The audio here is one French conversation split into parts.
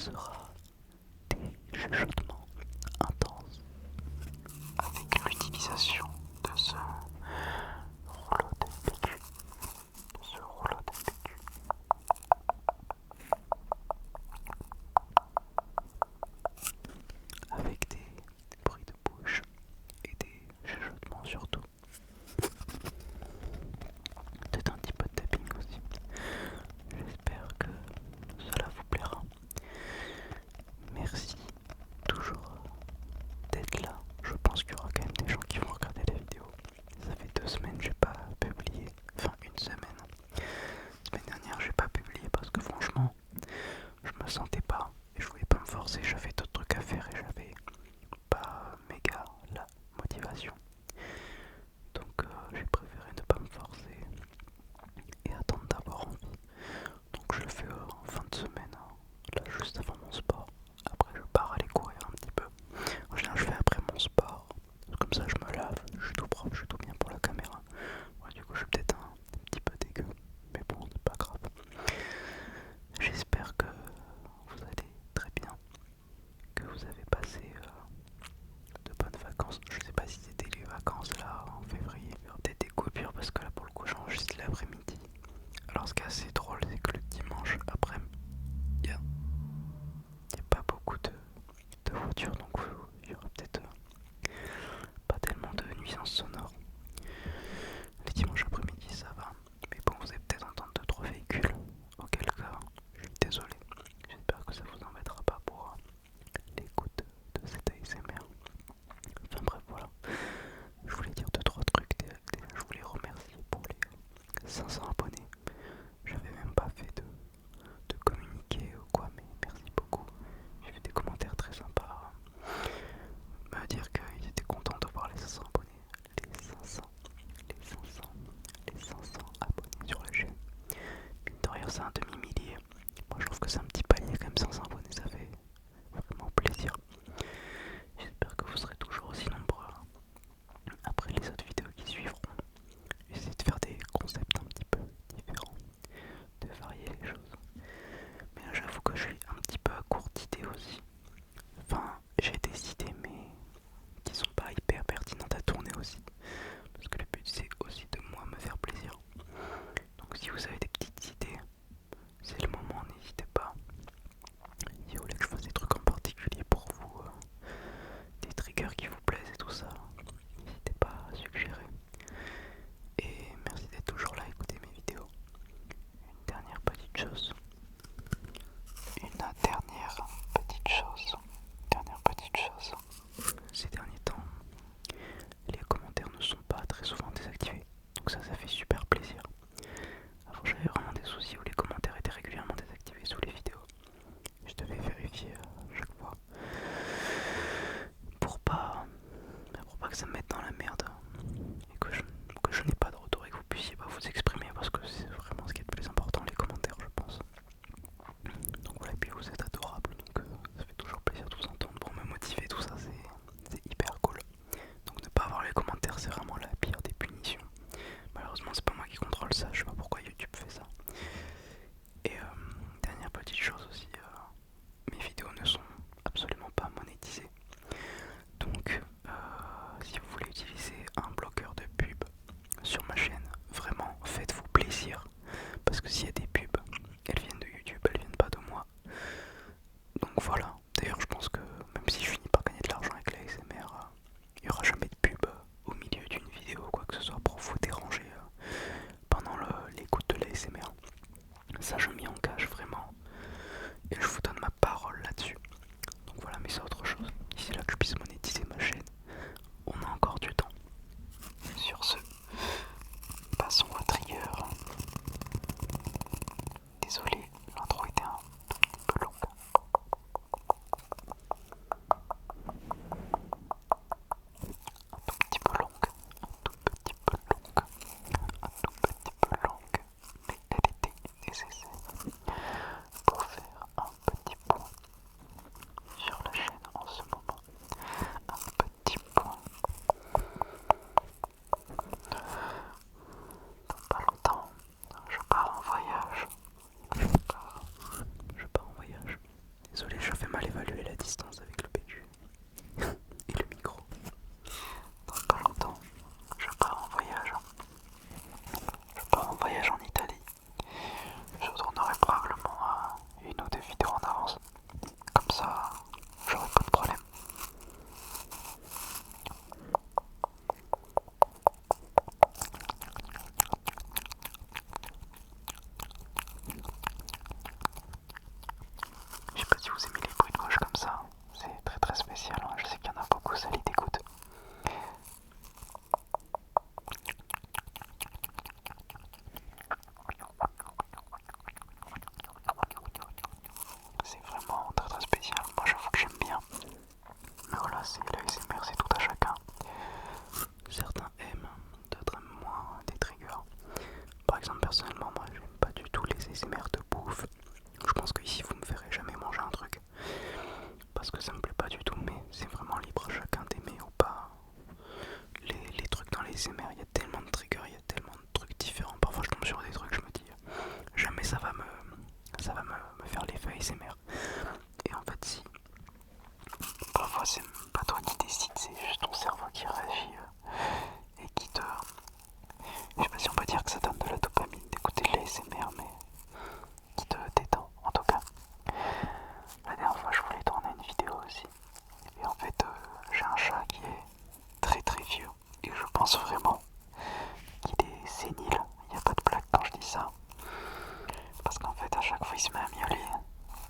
sera des chuchotements intenses avec l'utilisation de ce rouleau de PQ. Avec des bruits de bouche et des chuchotements surtout. Peut-être un petit peu de tapping aussi. J'espère que cela vous plaira. Merci toujours d'être là. Je pense qu'il y aura quand même des gens qui vont regarder la vidéo. Ça fait 2 semaines que j'ai pas publié. Enfin, une semaine. La semaine dernière, j'ai pas publié parce que franchement, je me sentais pas et je voulais pas me forcer. J'avais d'autres trucs à faire et j'avais pas méga la motivation. Donc, j'ai préféré ne pas me forcer et attendre d'avoir envie. Donc, je le fais en fin de semaine, hein, là juste avant mon sport. Après, je pars aller courir un petit peu. En général, je fais après mon sport. Comme ça, je me lave, je suis tout propre, je suis tout bien pour la caméra. Ouais, du coup, je suis peut-être un petit peu dégueu, mais bon, c'est pas grave. J'espère que vous allez très bien, que vous avez passé de bonnes vacances. Je sais pas si c'était les vacances là en février. Il y aura peut-être des coupures parce que là, pour le coup, j'enregistre l'après-midi. Alors, ce qui est assez drôle, c'est que le dimanche après, il y a pas beaucoup de voitures, donc il y aura peut-être pas tellement de nuisances sonores. Les dimanches après-midi, ça va. Mais bon, vous allez peut-être entendre 2-3 véhicules. Auquel cas, je suis désolé. J'espère que ça vous embêtera pas pour l'écoute de cet ASMR. Enfin bref, voilà. Je voulais dire 2-3 trucs. Déjà, je voulais remercier pour les 500 abonnés. J'avais même pas fait de communiqué ou quoi, mais merci beaucoup. J'ai vu des commentaires très sympas. Me dire qu'ils étaient contents de voir les 500 abonnés. Les 500, les 500, les 500 abonnés sur la chaîne. Mine de rien, c'est un demi-millier. Moi, je trouve que c'est un petit palier quand même, 500 abonnés, ça fait vraiment plaisir. J'espère que vous serez toujours aussi nombreux après les autres vidéos qui suivront. J'essaie de faire des concepts un petit peu différents, de varier les choses. Mais là, j'avoue que je suis un petit peu à court d'idées aussi. Enfin, j'ai des idées, mais qui sont pas hyper pertinentes à tourner aussi. Parce que le but, c'est aussi de moi me faire plaisir. Donc si vous avez des petites idées, c'est le moment, n'hésitez pas. l'ASMR. Et en fait si parfois c'est pas toi qui décide, c'est juste ton cerveau qui réagit et qui te... Je sais pas si on peut dire que ça donne de la dopamine d'écouter de l'ASMR, mais qui te détend en tout cas. La dernière fois je voulais tourner une vidéo aussi. Et en fait j'ai un chat qui est très très vieux. Et je pense vraiment qu'il est sénile. Il n'y a pas de blague quand je dis ça. Parce qu'en fait à chaque fois il se met à miauler,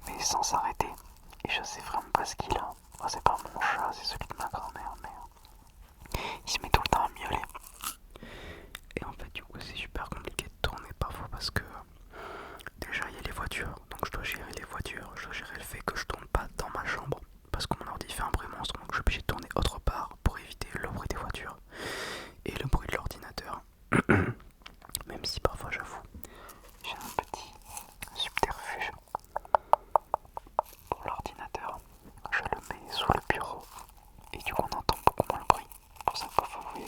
mais sans s'arrêter. Et je sais vraiment pas ce qu'il a. Oh, c'est pas mon chat, c'est celui de ma grand-mère, mais il se met tout le temps à miauler. Et en fait du coup c'est super compliqué de tourner parfois parce que déjà il y a les voitures, donc je dois gérer les voitures, je dois gérer le fait que je tourne pas dans ma chambre parce que mon ordi fait un bruit monstre, donc je suis obligé de tourner autre part pour éviter le bruit des voitures et le bruit de l'ordinateur. Même si parfois j'avoue, j'ai un petit subterfuge pour l'ordinateur. Je le mets sous le bureau et du coup on entend beaucoup moins le bruit. Pour ça que parfois vous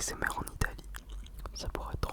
ASMR en Italie. Ça pourrait être